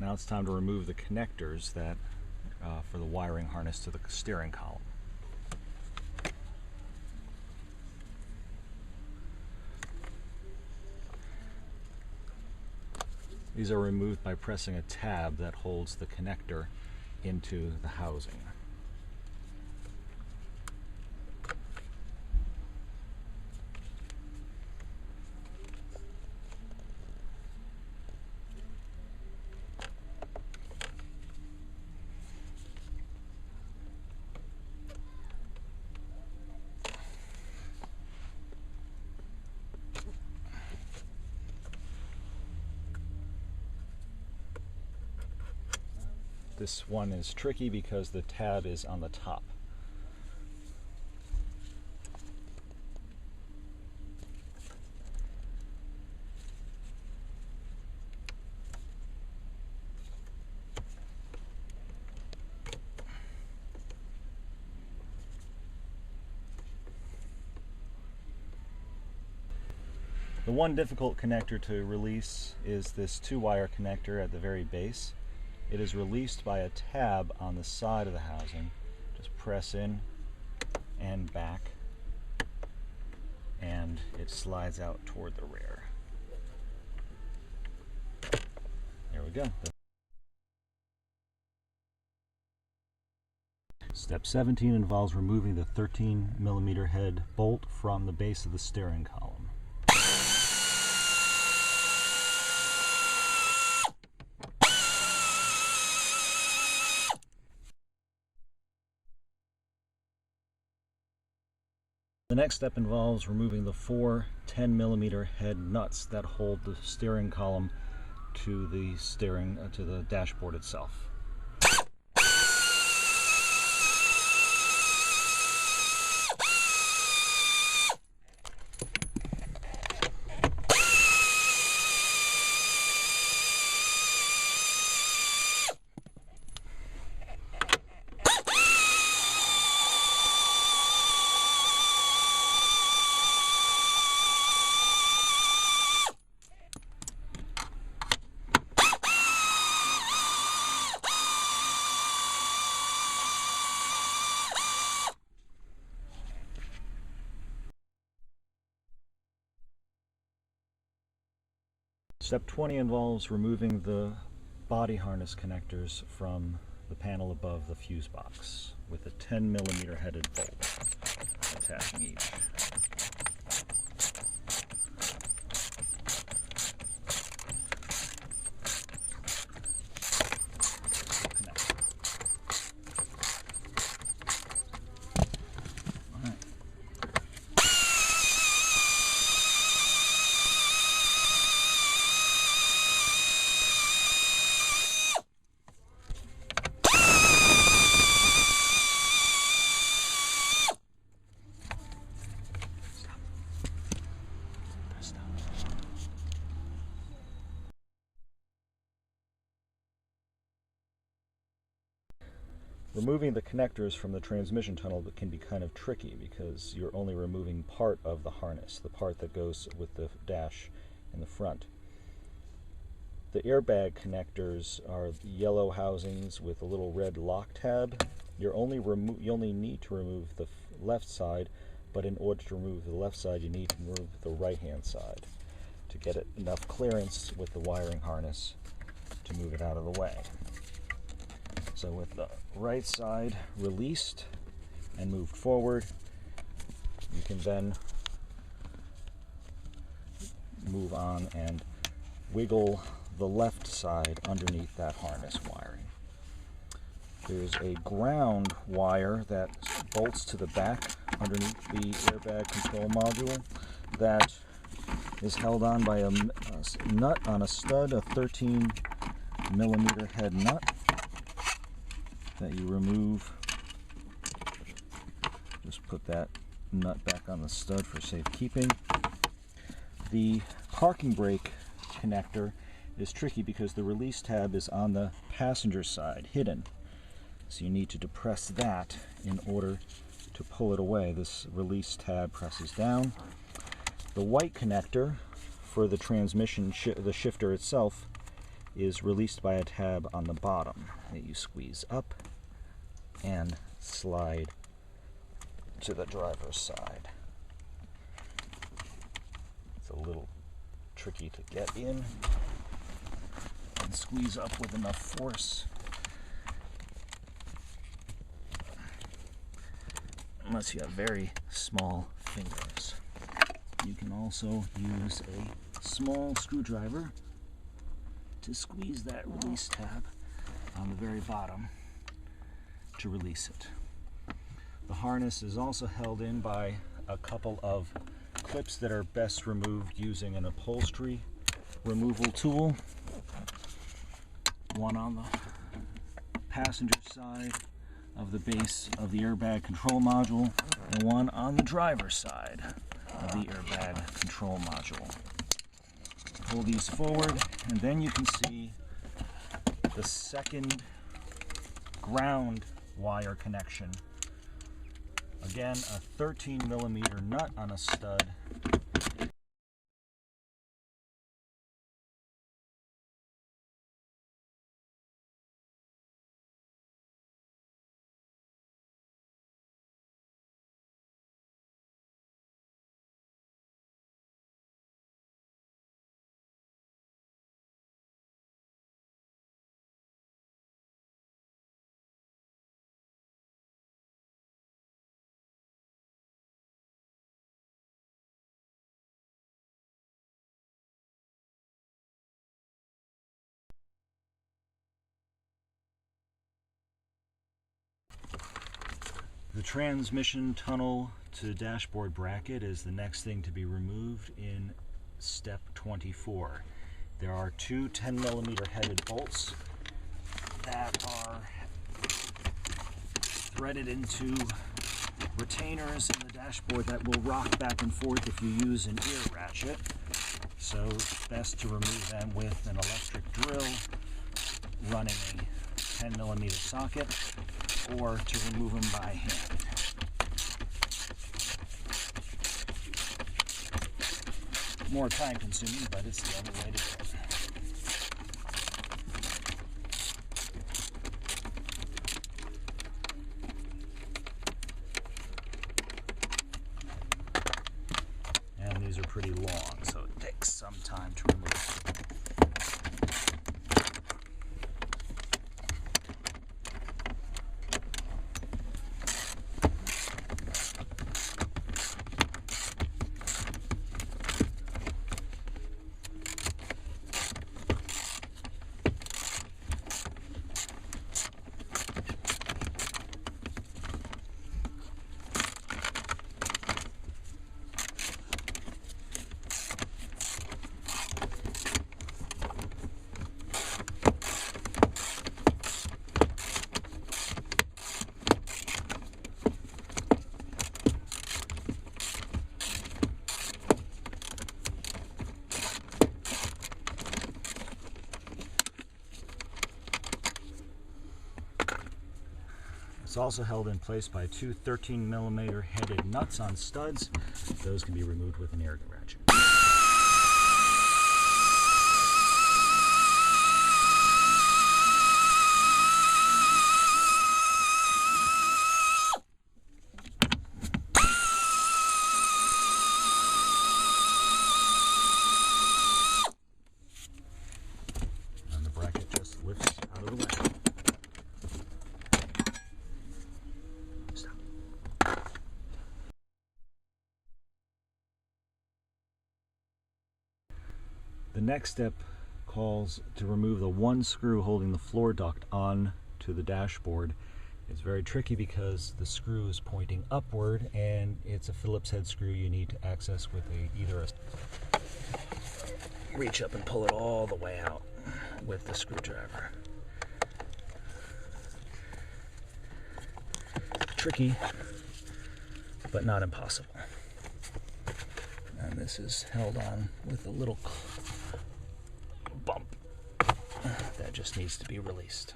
Now it's time to remove the connectors that for the wiring harness to the steering column. These are removed by pressing a tab that holds the connector into the housing. This one is tricky because the tab is on the top. The one difficult connector to release is this 2-wire connector at the very base. It is released by a tab on the side of the housing. Just press in and back, and it slides out toward the rear. There we go. Step 17 involves removing the 13mm head bolt from the base of the steering column. The next step involves removing the 4 10mm head nuts that hold the steering column to the dashboard itself. Step 20 involves removing the body harness connectors from the panel above the fuse box with a 10mm headed bolt attaching each. Removing the connectors from the transmission tunnel can be kind of tricky because you're only removing part of the harness, the part that goes with the dash in the front. The airbag connectors are yellow housings with a little red lock tab. You only need to remove the left side, but in order to remove the left side, you need to remove the right-hand side to get enough clearance with the wiring harness to move it out of the way. So with the right side released and moved forward, you can then move on and wiggle the left side underneath that harness wiring. There's a ground wire that bolts to the back underneath the airbag control module that is held on by a nut on a stud, a 13mm head nut that you remove. Just put that nut back on the stud for safekeeping. The parking brake connector is tricky because the release tab is on the passenger side, hidden. So you need to depress that in order to pull it away. This release tab presses down. The white connector for the transmission, the shifter itself, is released by a tab on the bottom that you squeeze up and slide to the driver's side. It's a little tricky to get in and squeeze up with enough force, unless you have very small fingers. You can also use a small screwdriver to squeeze that release tab on the very bottom to release it. The harness is also held in by a couple of clips that are best removed using an upholstery removal tool. One on the passenger side of the base of the airbag control module, and one on the driver's side of the airbag control module. Pull these forward, and then you can see the second ground wire connection. Again, a 13mm nut on a stud. The transmission tunnel to dashboard bracket is the next thing to be removed in step 24. There are two 10mm headed bolts that are threaded into retainers in the dashboard that will rock back and forth if you use an ear ratchet. So it's best to remove them with an electric drill running a 10mm socket, or to remove them by hand. More time consuming, but it's the only way to do it. And these are pretty long, so it takes some time to remove. It's also held in place by two 13mm headed nuts on studs. Those can be removed with an air ratchet. And the bracket just lifts out of the way. The next step calls to remove the one screw holding the floor duct on to the dashboard. It's very tricky because the screw is pointing upward, and it's a Phillips head screw you need to access with either a reach up and pull it all the way out with the screwdriver. Tricky, but not impossible. And this is held on with a little bump that just needs to be released.